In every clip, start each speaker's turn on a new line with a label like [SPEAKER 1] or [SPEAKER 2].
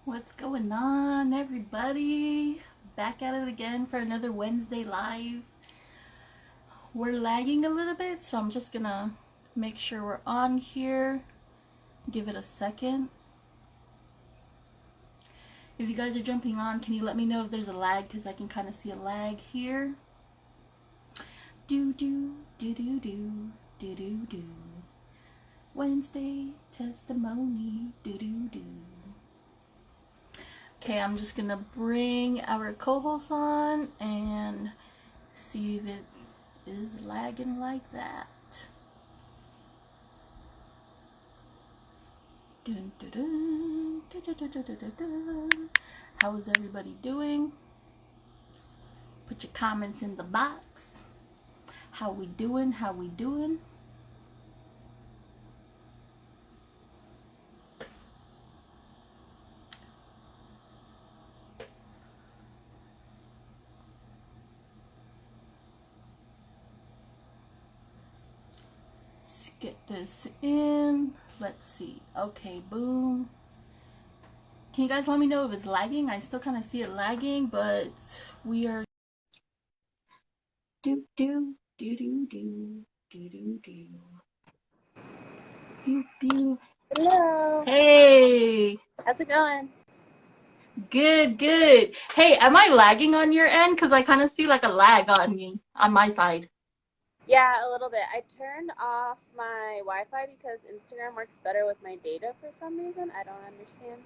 [SPEAKER 1] What's going on, everybody? Back at it again for another Wednesday live. We're lagging a little bit, so I'm just gonna make sure we're on here. Give it a second. If you guys are jumping on, can you let me know if there's a lag? Because I can kind of see a lag here. Do do do do do do do do. Wednesday testimony. Do do do. Okay, I'm just gonna bring our co-host on and see if it is lagging like that. Dun, dun, dun, dun, dun, dun, dun, dun, dun. How is everybody doing? Put your comments in the box. How we doing? How we doing? Let's get this in. Let's see. Okay, boom. Can you guys let me know if it's lagging? I still kind of see it lagging, but we are do do do do do do do do. Pew, pew.
[SPEAKER 2] Hello.
[SPEAKER 1] Hey,
[SPEAKER 2] How's it going?
[SPEAKER 1] good, good. Hey, am I lagging on your end? Because I kind of see like a lag on me, on my side.
[SPEAKER 2] Yeah, a little bit. I turned off my Wi-Fi because Instagram works better with my data for some reason. I don't understand.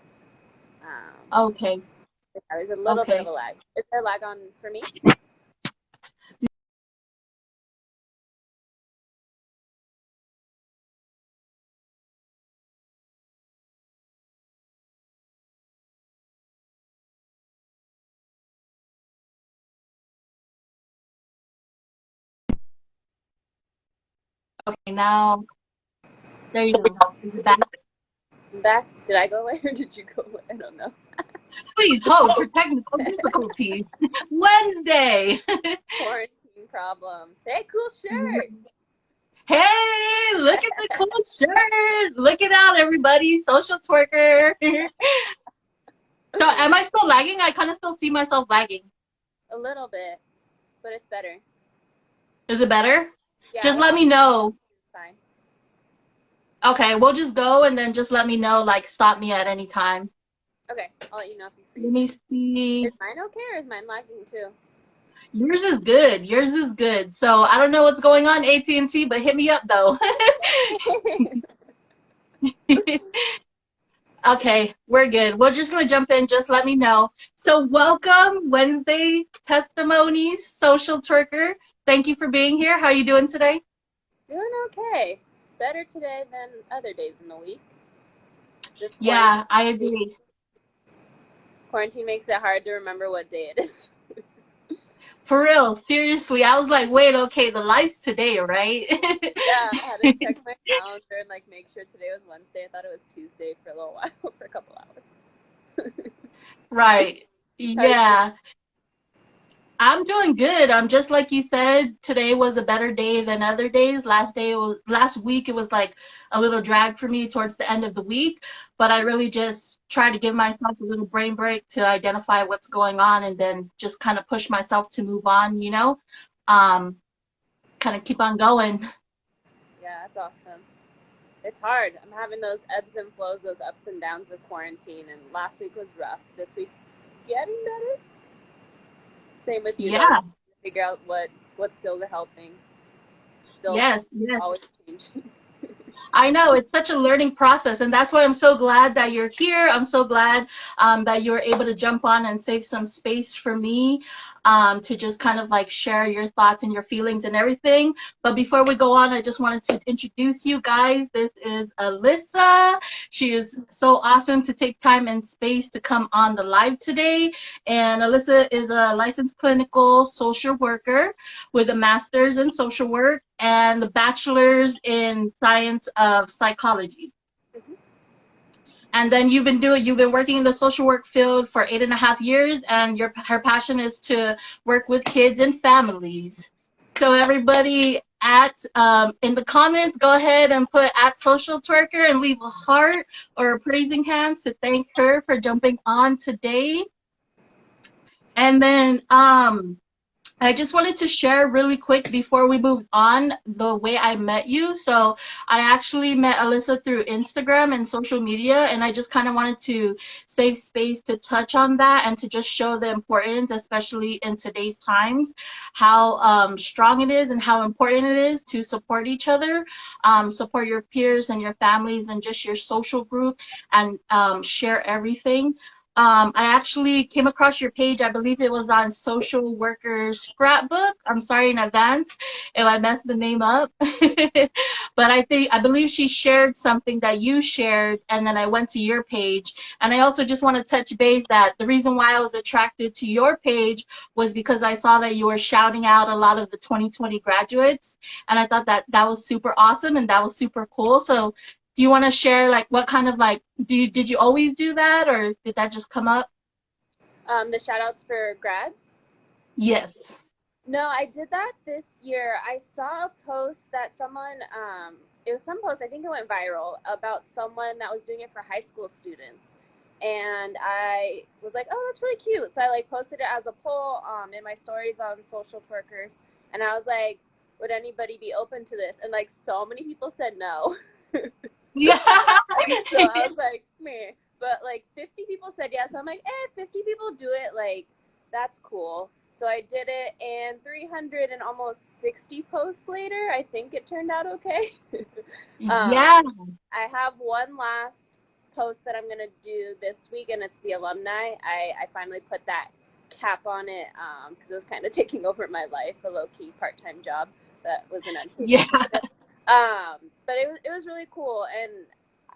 [SPEAKER 1] Okay,
[SPEAKER 2] Yeah, there's a little bit of
[SPEAKER 1] okay.
[SPEAKER 2] a lag. Is there a lag on for me?
[SPEAKER 1] Okay, now, there you go. Is it back?
[SPEAKER 2] I'm back. Did I go away or did you go away? I don't know.
[SPEAKER 1] Please hold for technical difficulties. Wednesday.
[SPEAKER 2] Quarantine problem. Hey, cool shirt.
[SPEAKER 1] Hey, look at the cool shirt. Look it out, everybody. Social twerker. So, am I still lagging? I kind of still see myself lagging.
[SPEAKER 2] A little bit, but it's better.
[SPEAKER 1] Is it better?
[SPEAKER 2] Yeah,
[SPEAKER 1] Just
[SPEAKER 2] let's
[SPEAKER 1] let me know.
[SPEAKER 2] fine.
[SPEAKER 1] Okay, we'll just go and then just let me know, like, stop me at any time.
[SPEAKER 2] Okay, I'll let you know if you
[SPEAKER 1] Let
[SPEAKER 2] freeze.
[SPEAKER 1] me see.
[SPEAKER 2] Is mine okay or is mine lagging too?
[SPEAKER 1] Yours is good. Yours is good. So I don't know what's going on, AT&T, but hit me up though. Okay, we're good. We're just gonna jump in. Just let me know. So welcome, Wednesday Testimonies, Social Twerker. Thank you for being here. How are you doing today?
[SPEAKER 2] Doing okay. Better today than other days in the week. This
[SPEAKER 1] Yeah, I agree.
[SPEAKER 2] quarantine makes it hard to remember what day it is.
[SPEAKER 1] For real, seriously. I was like, wait, okay, the life's today, right?
[SPEAKER 2] Yeah, I had to check my calendar and make sure today was Wednesday. I thought it was Tuesday for a little while, for a couple hours.
[SPEAKER 1] Right.
[SPEAKER 2] How are you doing?
[SPEAKER 1] Yeah. I'm doing good. Just like you said, today was a better day than other days. Last week it was like a little drag for me towards the end of the week, but I really just try to give myself a little brain break to identify what's going on and then just kind of push myself to move on, Um, kind of keep on going.
[SPEAKER 2] Yeah, that's awesome. It's hard. I'm having those ebbs and flows, those ups and downs of quarantine, and last week was rough. This week's getting better. Same with you though.
[SPEAKER 1] Yeah.
[SPEAKER 2] Figure out what skills are helping. Still
[SPEAKER 1] Yes, yes.
[SPEAKER 2] always changing.
[SPEAKER 1] I know it's such a learning process, and that's why I'm so glad that you're here. I'm so glad that you were able to jump on and save some space for me to just kind of like share your thoughts and your feelings and everything. But before we go on, I just wanted to introduce you guys. This is Alyssa. She is so awesome to take time and space to come on the live today. And Alyssa is a licensed clinical social worker with a master's in social work and the bachelor's in science of psychology. And then you've been working in the social work field for 8.5 years, and her passion is to work with kids and families. So everybody, at in the comments, go ahead and put at social twerker and leave a heart or a praising hands to thank her for jumping on today. And then I just wanted to share really quick before we move on the way I met you. So I actually met Alyssa through Instagram and social media, and I just kind of wanted to save space to touch on that and to just show the importance, especially in today's times, how strong it is and how important it is to support each other, support your peers and your families and just your social group, and share everything. I actually came across your page. I believe it was on Social Workers Scrapbook. I'm sorry in advance if I messed the name up. But I believe she shared something that you shared, and then I went to your page. And I also just want to touch base that the reason why I was attracted to your page was because I saw that you were shouting out a lot of the 2020 graduates, and I thought that that was super awesome and that was super cool. So do you want to share like what kind of like did you always do that, or did that just come up?
[SPEAKER 2] The shout outs for grads.
[SPEAKER 1] Yes.
[SPEAKER 2] No, I did that this year. I saw a post that someone, it was some post, I think it went viral, about someone that was doing it for high school students. And I was like, oh, that's really cute. So I like posted it as a poll in my stories on social twerkers. And I was like, would anybody be open to this? And like so many people said no.
[SPEAKER 1] Yeah.
[SPEAKER 2] So I was like, meh. But like 50 people said yes. I'm like, 50 people do it. Like, that's cool. So I did it, and 300 and almost 60 posts later, I think it turned out okay.
[SPEAKER 1] Yeah.
[SPEAKER 2] I have one last post that I'm going to do this week, and it's the alumni. I finally put that cap on it because it was kind of taking over my life, a low-key part-time job that was an unsafe.
[SPEAKER 1] Yeah.
[SPEAKER 2] But it was really cool, and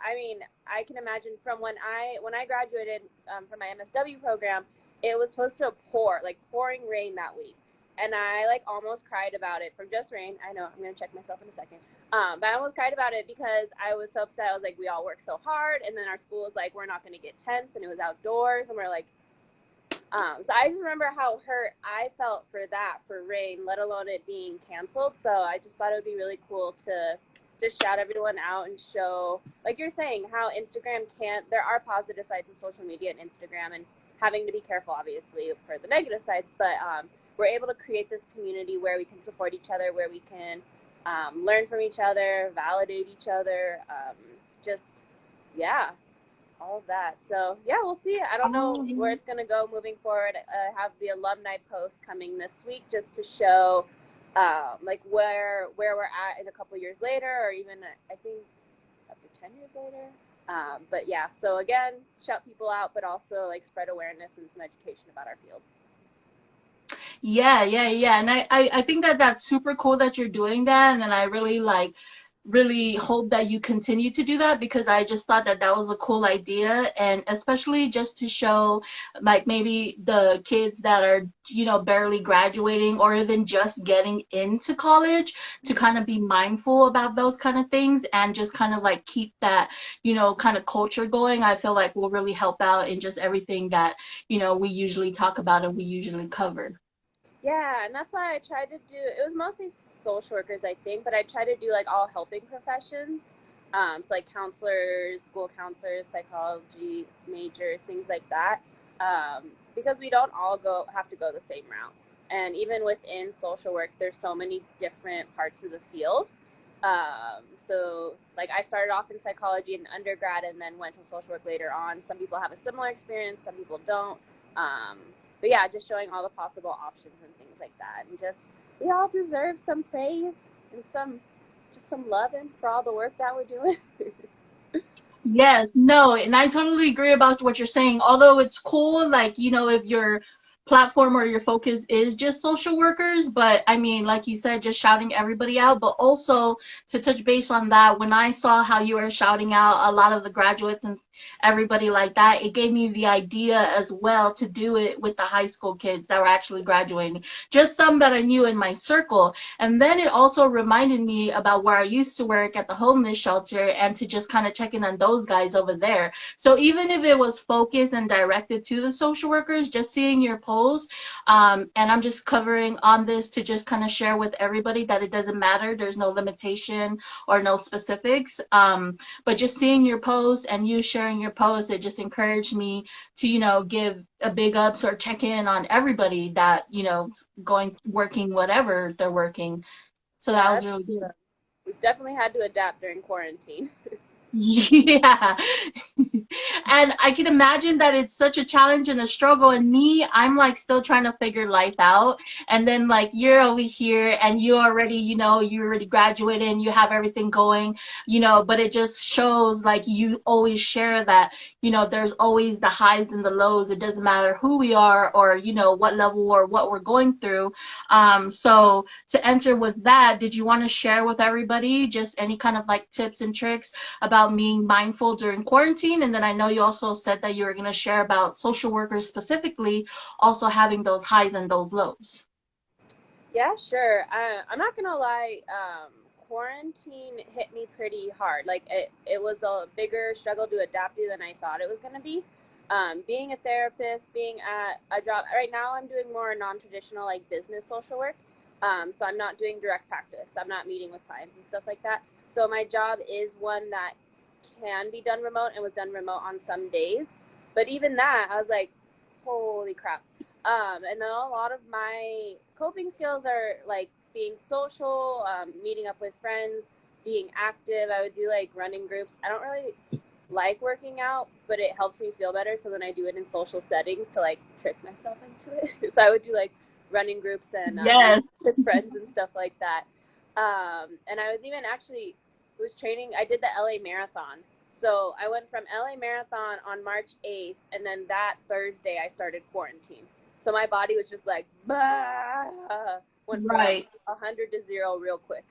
[SPEAKER 2] I mean, I can imagine from when I graduated from my MSW program, it was supposed to pour, like pouring rain that week. And I like almost cried about it from just rain. I know, I'm going to check myself in a second. But I almost cried about it because I was so upset. I was like, we all work so hard. And then our school was like, we're not going to get tents. And it was outdoors. And we're like, so I just remember how hurt I felt for that, for rain, let alone it being canceled. So I just thought it would be really cool to just shout everyone out and show, like you're saying, how Instagram there are positive sides of social media and Instagram, and having to be careful, obviously, for the negative sides, but we're able to create this community where we can support each other, where we can learn from each other, validate each other, yeah, all of that. So, yeah, we'll see. I don't know where it's going to go moving forward. I have the alumni post coming this week just to show like where we're at in a couple years later, or even, I think, up to 10 years later. But yeah, so again, shout people out, but also like spread awareness and some education about our field.
[SPEAKER 1] Yeah, yeah, yeah. And I think that that's super cool that you're doing that. And then I really hope that you continue to do that, because I just thought that that was a cool idea, and especially just to show like maybe the kids that are, you know, barely graduating or even just getting into college to kind of be mindful about those kind of things and just kind of like keep that, you know, kind of culture going. I feel like will really help out in just everything that, you know, we usually talk about and we usually cover.
[SPEAKER 2] Yeah, and that's why I tried to do, it was mostly social workers, I think, but I tried to do like all helping professions. So like counselors, school counselors, psychology majors, things like that. Because we don't all have to go the same route. And even within social work, there's so many different parts of the field. So like I started off in psychology in undergrad and then went to social work later on. Some people have a similar experience, some people don't. But yeah, just showing all the possible options and things like that. And just, we all deserve some praise and some loving for all the work that we're doing.
[SPEAKER 1] Yes, no, and I totally agree about what you're saying. Although it's cool, like, you know, if your platform or your focus is just social workers, but I mean, like you said, just shouting everybody out. But also to touch base on that, when I saw how you were shouting out a lot of the graduates and everybody like that, it gave me the idea as well to do it with the high school kids that were actually graduating, just some that I knew in my circle. And then it also reminded me about where I used to work at the homeless shelter and to just kind of check in on those guys over there. So even if it was focused and directed to the social workers, just seeing your post pose. And I'm just covering on this to just kind of share with everybody that it doesn't matter. There's no limitation or no specifics. But just seeing your post and you sharing your post, it just encouraged me to, give a big ups or check in on everybody that, working whatever they're working. So that
[SPEAKER 2] Yeah,
[SPEAKER 1] was really good.
[SPEAKER 2] we've definitely had to adapt during quarantine.
[SPEAKER 1] Yeah. And I can imagine that it's such a challenge and a struggle. And me, I'm like still trying to figure life out. And then like you're over here and you already, you already graduated and you have everything going, but it just shows like you always share that, there's always the highs and the lows. It doesn't matter who we are or, what level or what we're going through. So to enter with that, did you want to share with everybody just any kind of like tips and tricks about being mindful during quarantine? And then I know you also said that you were going to share about social workers specifically also having those highs and those lows.
[SPEAKER 2] Yeah, sure. I'm not gonna lie. Quarantine hit me pretty hard. Like it was a bigger struggle to adapt to than I thought it was gonna be. Being a therapist, being at a job right now, I'm doing more non-traditional like business social work. So I'm not doing direct practice. I'm not meeting with clients and stuff like that. So my job is one that can be done remote and was done remote on some days. But even that, I was like, holy crap. And then a lot of my coping skills are like being social, meeting up with friends, being active. I would do like running groups. I don't really like working out, but it helps me feel better. So then I do it in social settings to like trick myself into it. So I would do like running groups and
[SPEAKER 1] Yes.
[SPEAKER 2] with friends and stuff like that. And I was even actually was training. I did the LA Marathon. So I went from LA Marathon on March 8th, and then that Thursday I started quarantine. So my body was just like, bah, went from
[SPEAKER 1] Right.
[SPEAKER 2] 100 to 0 real quick.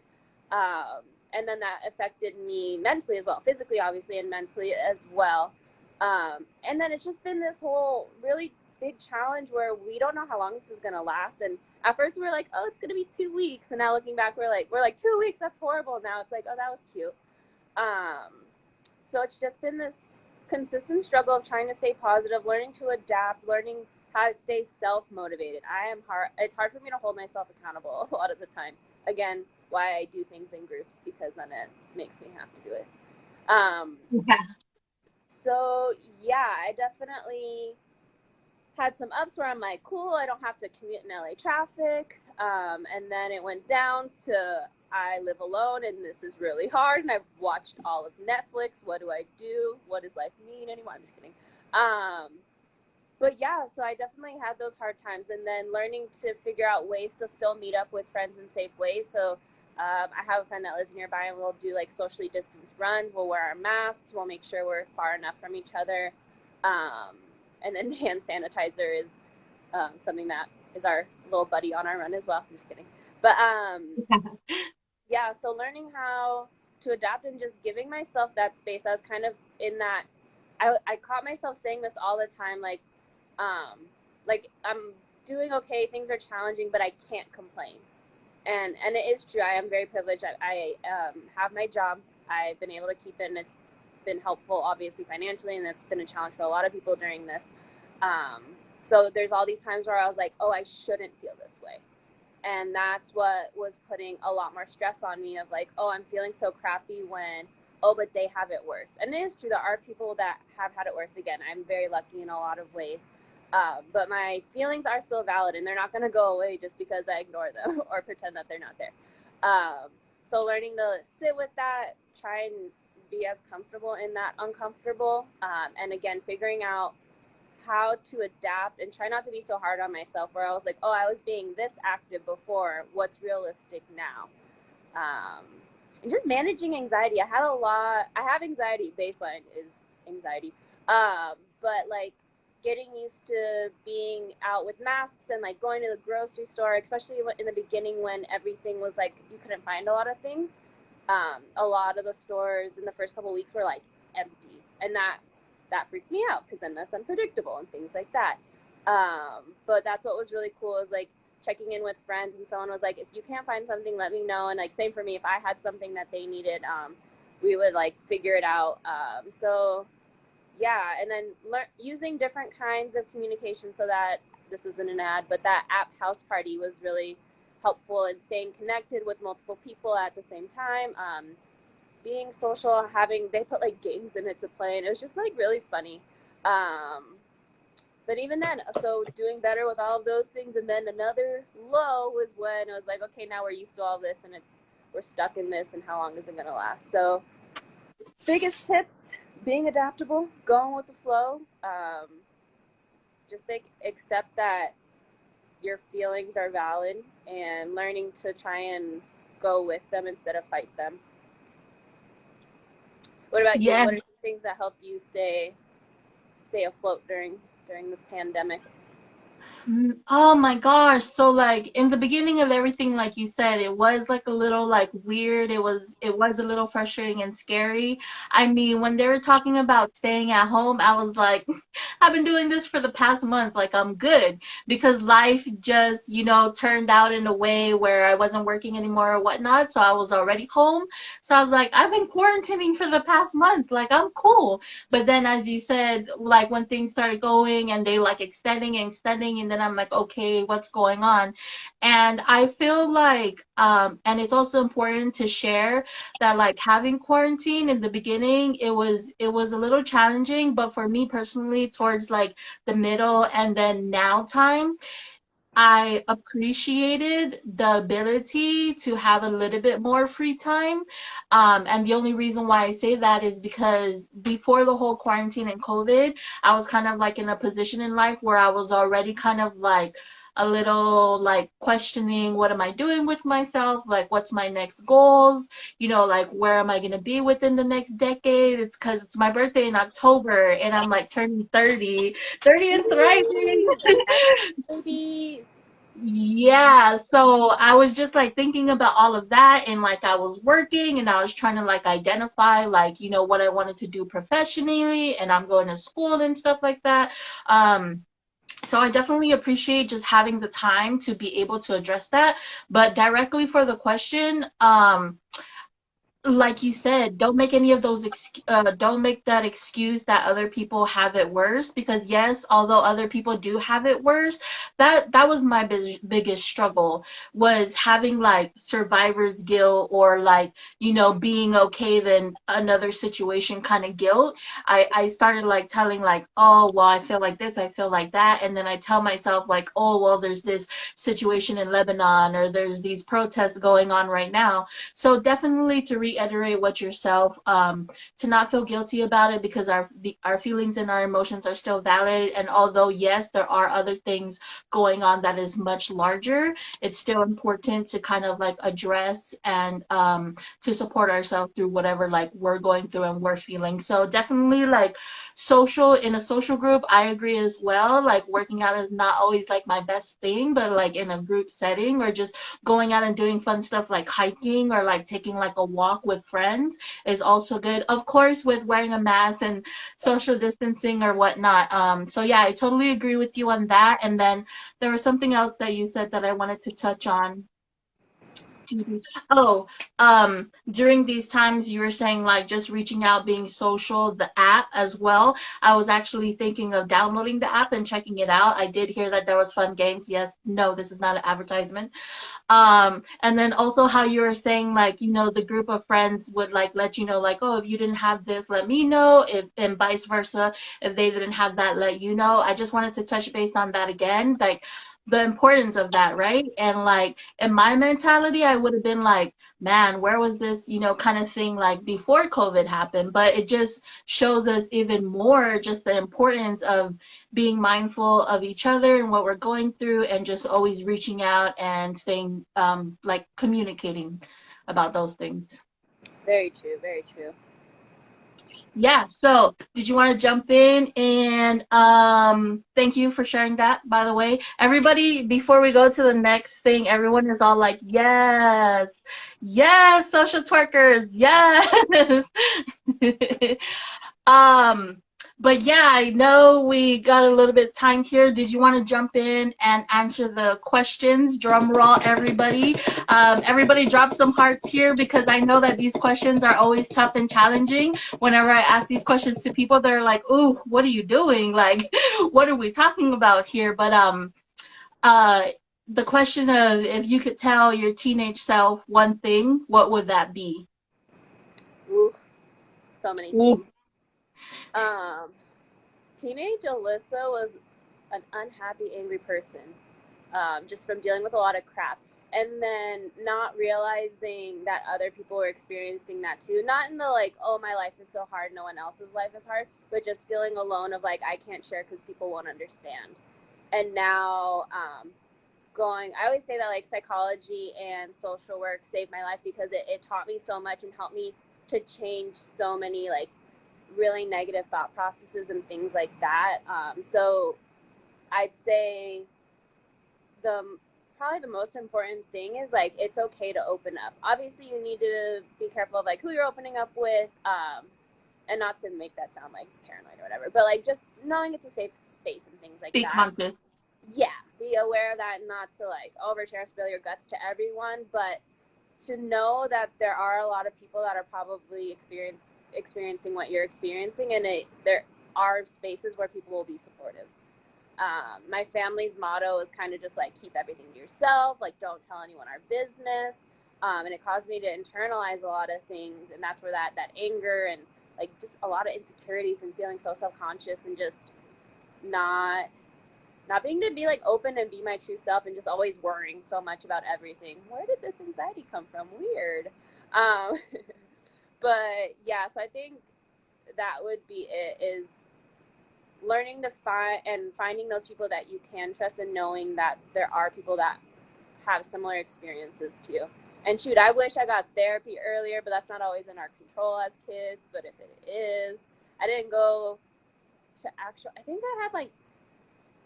[SPEAKER 2] And then that affected me mentally as well, physically, obviously, and mentally as well. And then it's just been this whole really big challenge where we don't know how long this is going to last. And at first we were like, oh, it's going to be 2 weeks. And now looking back, we're like 2 weeks, that's horrible. Now it's like, oh, that was cute. So it's just been this consistent struggle of trying to stay positive, learning to adapt, learning how to stay self-motivated. It's hard for me to hold myself accountable a lot of the time. Again, why I do things in groups, because then it makes me have to do it.
[SPEAKER 1] Yeah.
[SPEAKER 2] So yeah, I definitely had some ups where I'm like, cool, I don't have to commute in LA traffic. And then it went down to I live alone and this is really hard. And I've watched all of Netflix. What do I do? What does life mean anymore? I'm just kidding. But yeah, so I definitely had those hard times, and then learning to figure out ways to still meet up with friends in safe ways. So I have a friend that lives nearby, and we'll do like socially distanced runs. We'll wear our masks. We'll make sure we're far enough from each other. And then hand sanitizer is something that is our little buddy on our run as well. I'm just kidding. But yeah, so learning how to adapt and just giving myself that space. I was kind of in that. I caught myself saying this all the time, like I'm doing okay, things are challenging, but I can't complain. And it is true. I am very privileged. I have my job. I've been able to keep it, and it's been helpful, obviously, financially, and that's been a challenge for a lot of people during this. So there's all these times where I was like, oh, I shouldn't feel this way. And that's what was putting a lot more stress on me of like, oh, I'm feeling so crappy when, oh, but they have it worse. And it is true, there are people that have had it worse. Again, I'm very lucky in a lot of ways. But my feelings are still valid, and they're not going to go away just because I ignore them or pretend that they're not there. So learning to sit with that, try and be as comfortable in that uncomfortable, and again, figuring out how to adapt and try not to be so hard on myself, where I was like, oh, I was being this active before, what's realistic now? And just managing anxiety. I have anxiety. Baseline is anxiety. But like getting used to being out with masks and like going to the grocery store, especially in the beginning when everything was like, you couldn't find a lot of things. A lot of the stores in the first couple of weeks were like empty, and that freaked me out, because then that's unpredictable and things like that. But that's what was really cool, is like checking in with friends, and someone was like, if you can't find something, let me know. And like same for me, if I had something that they needed, we would like figure it out. So yeah, and then using different kinds of communication so that this isn't an ad, but that app house party was really helpful in staying connected with multiple people at the same time. Being social, they put like games in it to play, and it was just like really funny. But even then, so doing better with all of those things, and then another low was when it was like, okay, now we're used to all this, and we're stuck in this, and how long is it gonna last? So, biggest tips: being adaptable, going with the flow. Just accept that your feelings are valid, and learning to try and go with them instead of fight them. What about you? What are some things that helped you stay afloat during this pandemic?
[SPEAKER 1] Oh my gosh. So like in the beginning of everything, like you said, it was like a little like weird. It was a little frustrating and scary. I mean, when they were talking about staying at home, I was like, I've been doing this for the past month. Like I'm good because life just, turned out in a way where I wasn't working anymore or whatnot. So I was already home. So I was like, I've been quarantining for the past month. Like I'm cool. But then as you said, like when things started going and they like extending and extending, and then I'm like, okay, what's going on? And I feel like, and it's also important to share that like having quarantine in the beginning, it was a little challenging, but for me personally, towards like the middle and then now time, I appreciated the ability to have a little bit more free time. And the only reason why I say that is because before the whole quarantine and COVID, I was kind of like in a position in life where I was already kind of like a little like questioning what am I doing with myself? Like, what's my next goals? Like, where am I going to be within the next decade? It's because it's my birthday in October and I'm like turning 30. 30 and thriving. Yeah, so I was just like thinking about all of that, and like I was working and I was trying to like identify like, what I wanted to do professionally, and I'm going to school and stuff like that. So I definitely appreciate just having the time to be able to address that. But directly for the question, like you said, don't make any of those don't make that excuse that other people have it worse, because yes, although other people do have it worse, that was my biggest struggle, was having like survivor's guilt, or like, being okay then another situation kind of guilt. I started like telling like, oh well, I feel like this, I feel like that, and then I tell myself like, oh well, there's this situation in Lebanon, or there's these protests going on right now. So definitely to reiterate what yourself, to not feel guilty about it, because our feelings and our emotions are still valid. And although yes, there are other things going on that is much larger, it's still important to kind of like address and to support ourselves through whatever like we're going through and we're feeling. So definitely like in a social group, I agree as well. Like working out is not always like my best thing, but like in a group setting, or just going out and doing fun stuff like hiking, or like taking like a walk with friends is also good. Of course, with wearing a mask and social distancing or whatnot. So yeah, I totally agree with you on that. And then there was something else that you said that I wanted to touch on. Oh, during these times you were saying like just reaching out, being social, the app as well. I was actually thinking of downloading the app and checking it out. I did hear that there was fun games. Yes, no, this is not an advertisement. And then also how you were saying like, the group of friends would like let you know like, oh, if you didn't have this, let me know, if and vice versa, if they didn't have that, let you know. I just wanted to touch base on that again, like the importance of that, right? And like in my mentality, I would have been like, man, where was this, kind of thing like before COVID happened? But it just shows us even more just the importance of being mindful of each other and what we're going through, and just always reaching out and staying like communicating about those things.
[SPEAKER 2] Very true, very true.
[SPEAKER 1] Yeah, so did you want to jump in? And thank you for sharing that, by the way. Everybody, before we go to the next thing, everyone is all like, yes, yes, social twerkers, yes. um But yeah, I know we got a little bit of time here. Did you want to jump in and answer the questions? Drum roll, everybody. Everybody drop some hearts here because I know that these questions are always tough and challenging. Whenever I ask these questions to people, they're like, "Ooh, what are you doing? Like, what are we talking about here?" But uh, the question of if you could tell your teenage self one thing, what would that be?
[SPEAKER 2] Ooh, so many
[SPEAKER 1] Ooh.
[SPEAKER 2] things. Um, Teenage Alyssa was an unhappy, angry person, just from dealing with a lot of crap. And then not realizing that other people were experiencing that too. Not in the like, oh, my life is so hard, no one else's life is hard, but just feeling alone of like, I can't share because people won't understand. And now, I always say that like psychology and social work saved my life because it taught me so much and helped me to change so many like really negative thought processes and things like that. So I'd say the probably the most important thing is like it's okay to open up. Obviously, you need to be careful of like who you're opening up with, and not to make that sound like paranoid or whatever, but like just knowing it's a safe space and things like
[SPEAKER 1] Be
[SPEAKER 2] that.
[SPEAKER 1] conscious.
[SPEAKER 2] Yeah, be aware of that, not to like overshare, spill your guts to everyone, but to know that there are a lot of people that are probably experiencing what you're experiencing, and there are spaces where people will be supportive. My family's motto is kind of just like keep everything to yourself, like don't tell anyone our business, and it caused me to internalize a lot of things, and that's where that anger and like just a lot of insecurities and feeling so self-conscious and just not not being to be like open and be my true self and just always worrying so much about everything. Where did this anxiety come from? Weird. Um, but yeah, so I think that would be it, is learning to finding those people that you can trust and knowing that there are people that have similar experiences to you. And shoot, I wish I got therapy earlier, but that's not always in our control as kids. But if it is, I didn't go to I think I had like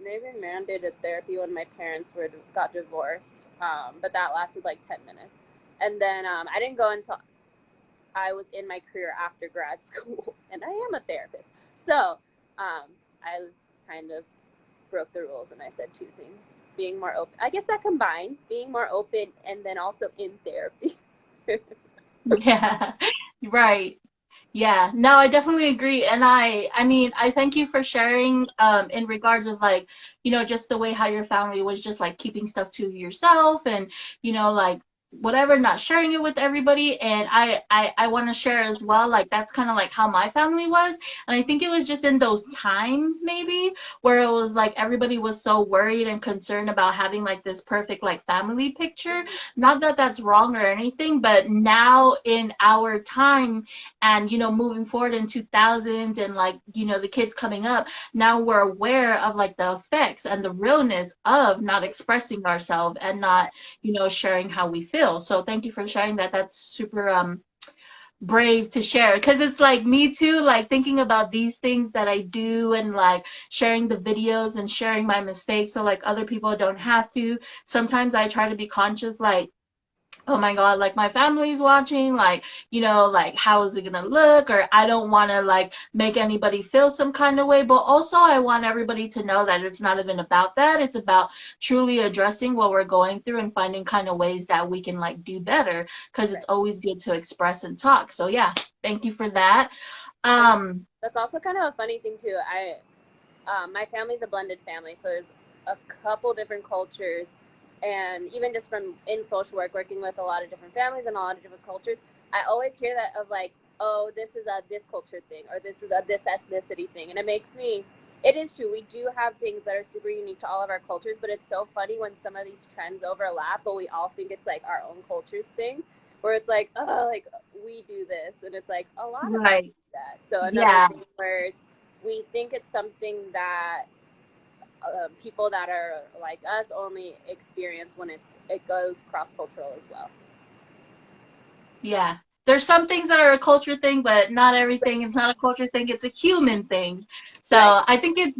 [SPEAKER 2] maybe mandated therapy when my parents got divorced, but that lasted like 10 minutes. And then I didn't go until I was in my career after grad school, and I am a therapist. So I kind of broke the rules and I said two things. Being more open. I guess that combines being more open and then also in therapy.
[SPEAKER 1] Yeah, right. Yeah, no, I definitely agree. And I mean, I thank you for sharing in regards of like, just the way how your family was just like keeping stuff to yourself and, like whatever, not sharing it with everybody. And I want to share as well, like that's kind of like how my family was. And I think it was just in those times maybe where it was like everybody was so worried and concerned about having like this perfect like family picture. Not that that's wrong or anything, but now in our time and moving forward in 2000s and like the kids coming up, now we're aware of like the effects and the realness of not expressing ourselves and not sharing how we feel. So thank you for sharing that. That's super brave to share because it's like me too, like thinking about these things that I do and like sharing the videos and sharing my mistakes so like other people don't have to. Sometimes I try to be conscious, like, oh my God, like my family's watching, like, like how is it gonna look? Or I don't want to like make anybody feel some kind of way, but also I want everybody to know that it's not even about that. It's about truly addressing what we're going through and finding kind of ways that we can like do better because it's
[SPEAKER 2] Right.
[SPEAKER 1] always good to express and talk. So yeah, thank you for that.
[SPEAKER 2] And
[SPEAKER 1] Um,
[SPEAKER 2] that's also kind of a funny thing too. My family's a blended family, so there's a couple different cultures, and even just from in social work, working with a lot of different families and a lot of different cultures, I always hear that of like, oh, this is a this culture thing, or this is a this ethnicity thing, and it makes me. It is true. We do have things that are super unique to all of our cultures, but it's so funny when some of these trends overlap, but we all think it's like our own culture's thing, where it's like, oh, like we do this, and it's like a lot of us
[SPEAKER 1] right.
[SPEAKER 2] do that. So another
[SPEAKER 1] Yeah.
[SPEAKER 2] thing where we think it's something that people that are like us only experience when it goes cross cultural as well.
[SPEAKER 1] Yeah. There's some things that are a culture thing, but not everything. It's not a culture thing. It's a human thing. So
[SPEAKER 2] Right.
[SPEAKER 1] I think it's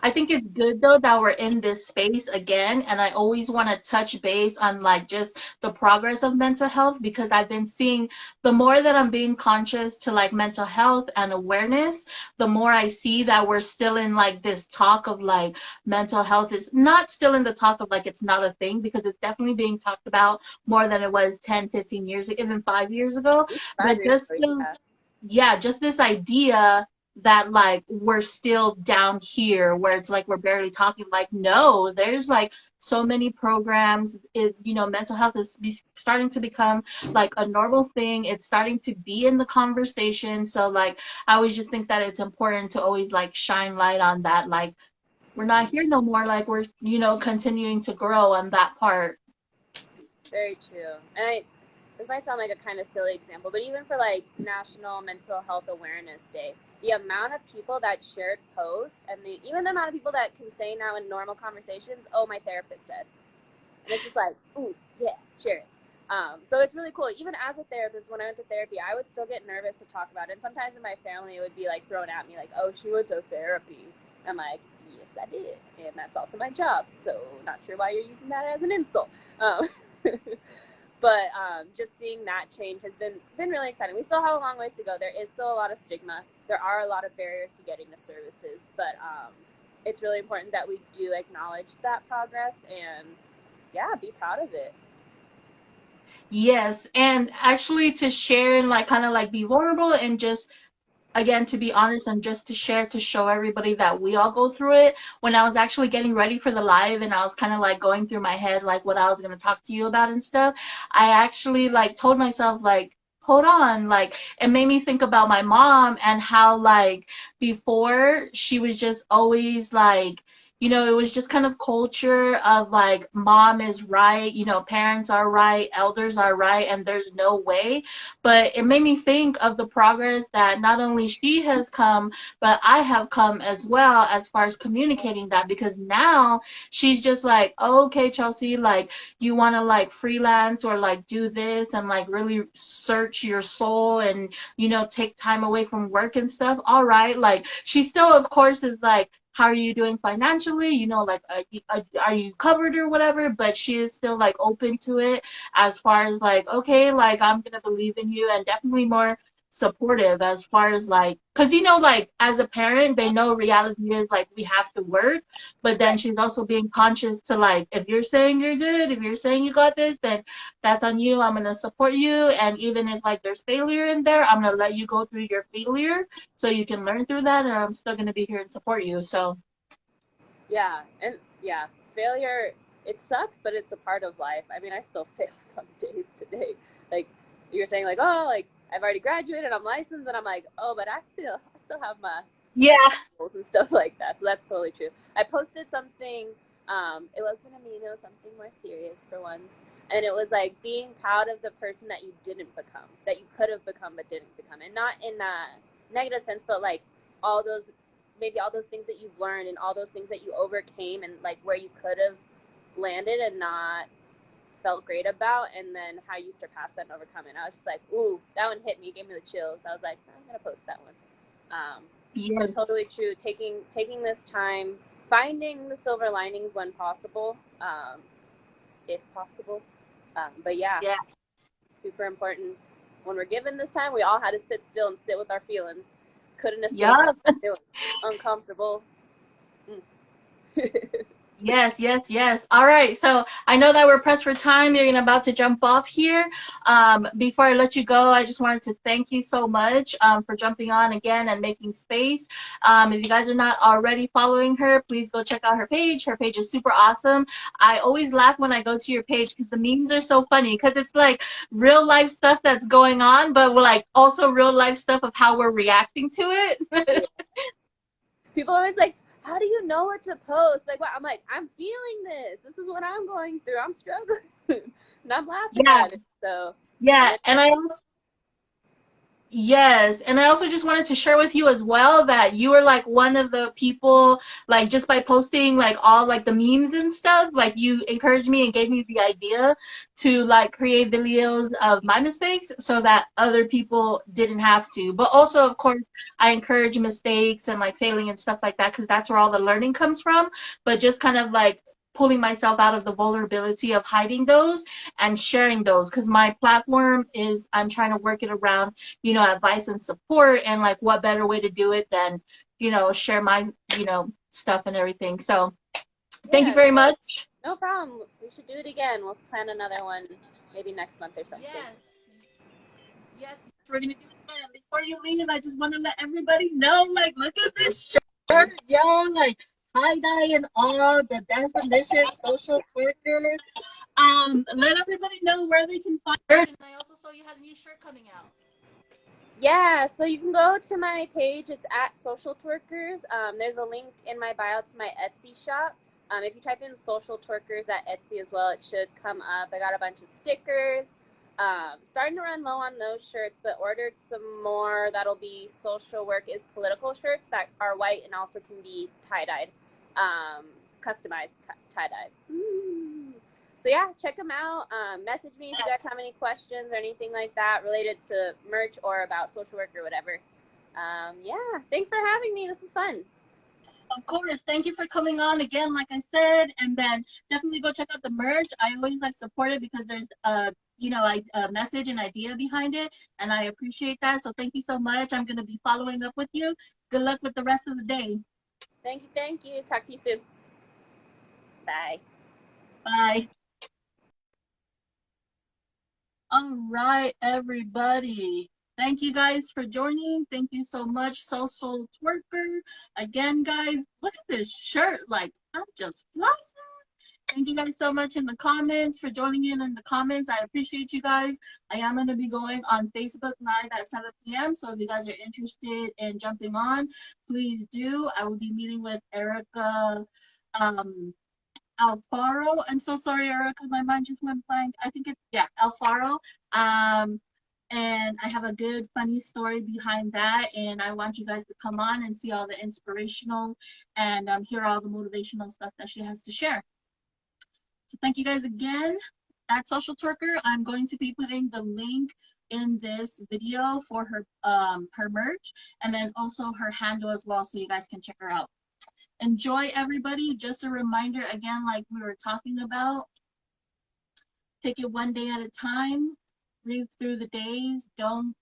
[SPEAKER 1] I think it's good though that we're in this space again, and I always want to touch base on like just the progress of mental health because I've been seeing the more that I'm being conscious to like mental health and awareness, the more I see that we're still in like this talk of like mental health is not still in the talk of like it's not a thing because it's definitely being talked about more than it was 10, 15 years, even 5 years ago.
[SPEAKER 2] Five
[SPEAKER 1] But
[SPEAKER 2] years
[SPEAKER 1] just
[SPEAKER 2] ago,
[SPEAKER 1] the,
[SPEAKER 2] yeah.
[SPEAKER 1] yeah, just this idea that like we're still down here where it's like we're barely talking like no there's like so many programs mental health is starting to become like a normal thing, it's starting to be in the conversation, so like I always just think that it's important to always like shine light on that, like we're not here no more, like we're continuing to grow on that part.
[SPEAKER 2] Very true. And this might sound like a kind of silly example, but even for like National Mental Health Awareness Day, the amount of people that shared posts and even the amount of people that can say now in normal conversations, oh, my therapist said. And it's just like, ooh, yeah, share it. So it's really cool. Even as a therapist, when I went to therapy, I would still get nervous to talk about it. And sometimes in my family, it would be like thrown at me like, oh, she went to therapy. I'm like, yes, I did. And that's also my job. So not sure why you're using that as an insult. But just seeing that change has been really exciting. We still have a long ways to go. There is still a lot of stigma. There are a lot of barriers to getting the services. But it's really important that we do acknowledge that progress and, yeah, be proud of it.
[SPEAKER 1] Yes, and actually to share and like kind of like be vulnerable and just again, to be honest and just to share to show everybody that we all go through it. When I was actually getting ready for the live and I was kind of like going through my head like what I was going to talk to you about and stuff, I actually like told myself like hold on, like it made me think about my mom and how like before she was just always like it was just kind of culture of like mom is right, parents are right, elders are right, and there's no way. But it made me think of the progress that not only she has come, but I have come as well as far as communicating that because now she's just like, oh, okay, Chelsea, like you want to like freelance or like do this and like really search your soul and, take time away from work and stuff. All right. Like she still, of course, is like, how are you doing financially? Like, are you covered or whatever? But she is still like open to it as far as like, okay, like I'm gonna believe in you, and definitely more supportive as far as like, cause like as a parent, they know reality is like we have to work, but then
[SPEAKER 2] Right.
[SPEAKER 1] she's also being conscious to like, if you're saying you're good, if you're saying you got this, then that's on you. I'm gonna support you, and even if like there's failure in there, I'm gonna let you go through your failure so you can learn through that, and I'm still gonna be here and support you. So
[SPEAKER 2] Yeah. And yeah, failure, it sucks, but it's a part of life. I mean, I still fail some days today. Like you're saying like, oh, like I've already graduated, I'm licensed, and I'm like, oh, but I still have my
[SPEAKER 1] yeah,
[SPEAKER 2] goals and stuff like that. So that's totally true. I posted something, it wasn't a meme, it was something more serious for once. And it was like being proud of the person that you didn't become, that you could have become but didn't become. And not in a negative sense, but like all those, maybe all those things that you've learned and all those things that you overcame and like where you could have landed and not felt great about, and then how you surpassed that and overcome it. And I was just like, ooh, that one hit me, gave me the chills. I was like, I'm gonna post that one. So totally
[SPEAKER 1] yes,
[SPEAKER 2] true. Taking this time, finding the silver linings when possible, if possible. But yeah,
[SPEAKER 1] yeah,
[SPEAKER 2] super important. When we're given this time, we all had to sit still and sit with our feelings. Couldn't escape
[SPEAKER 1] yeah.
[SPEAKER 2] it. It was uncomfortable. Mm.
[SPEAKER 1] Yes, yes, yes. All right. So I know that we're pressed for time. You're about to jump off here. Before I let you go, I just wanted to thank you so much for jumping on again and making space. If you guys are not already following her, please go check out her page. Her page is super awesome. I always laugh when I go to your page because the memes are so funny because it's like real life stuff that's going on, but we're like also real life stuff of how we're reacting to
[SPEAKER 2] Yeah.
[SPEAKER 1] it.
[SPEAKER 2] People are always like, how do you know what to post? Like, what? I'm like, I'm feeling this. This is what I'm going through. I'm struggling. And I'm laughing
[SPEAKER 1] Yeah,
[SPEAKER 2] at it. So, and
[SPEAKER 1] yeah.
[SPEAKER 2] then,
[SPEAKER 1] And I also Yes, and I also just wanted to share with you as well that you were like one of the people, like just by posting like all like the memes and stuff, like you encouraged me and gave me the idea to like create videos of my mistakes so that other people didn't have to. But also, of course, I encourage mistakes and like failing and stuff like that because that's where all the learning comes from. But just kind of like pulling myself out of the vulnerability of hiding those and sharing those because my platform is I'm trying to work it around advice and support and like what better way to do it than, share my, stuff and everything. So thank you
[SPEAKER 2] Yeah,
[SPEAKER 1] very much.
[SPEAKER 2] no problem. We should do it again. We'll plan another one maybe next month or something.
[SPEAKER 1] Yes. Yes, we're gonna do it again. Before you leave, I just want to let everybody know, like, look at this shirt, yo, like tie dye and all the definition, social worker. Let everybody know where they can find her. And I also saw you had a new shirt coming out.
[SPEAKER 2] Yeah, so you can go to my page. It's at Social Twerkers. There's a link in my bio to my Etsy shop. If you type in Social Twerkers at Etsy as well, it should come up. I got a bunch of stickers. Starting to run low on those shirts, but ordered some more. That'll be Social Work is Political shirts that are white and also can be tie-dyed, customized tie-dyed. So yeah, check them out. Message me if you guys have any questions or anything like that related to merch or about social work or whatever. Yeah, thanks for having me. This is fun.
[SPEAKER 1] Of course, thank you for coming on again, like I said, and then definitely go check out the merch. I always like support it because there's a message and idea behind it, and I appreciate that. So thank you so much. I'm gonna be following up with you. Good luck with the rest of the day.
[SPEAKER 2] Thank you. Thank you. Talk to you soon. Bye.
[SPEAKER 1] Bye. All right, everybody. Thank you guys for joining. Thank you so much, Social Twerker. Again, guys, look at this shirt. Like, I'm just flustered. Thank you guys so much in the comments for joining in the comments. I appreciate you guys. I am going to be going on Facebook Live at 7 p.m. So if you guys are interested in jumping on, please do. I will be meeting with Erica um, Alfaro. I'm so sorry, Erica. My mind just went blank. I think it's, yeah, Alfaro. Um, and I have a good, funny story behind that. And I want you guys to come on and see all the inspirational and hear all the motivational stuff that she has to share. So thank you guys again. At Social Twerker, I'm going to be putting the link in this video for her merch and then also her handle as well so you guys can check her out. Enjoy, everybody. Just a reminder again, like we were talking about, take it one day at a time, breathe through the days. Don't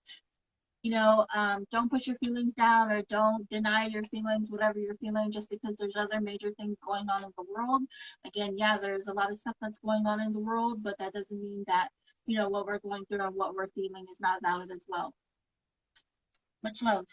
[SPEAKER 1] put your feelings down or don't deny your feelings, whatever you're feeling, just because there's other major things going on in the world. Again, yeah, there's a lot of stuff that's going on in the world, but that doesn't mean that, what we're going through and what we're feeling is not valid as well. Much love.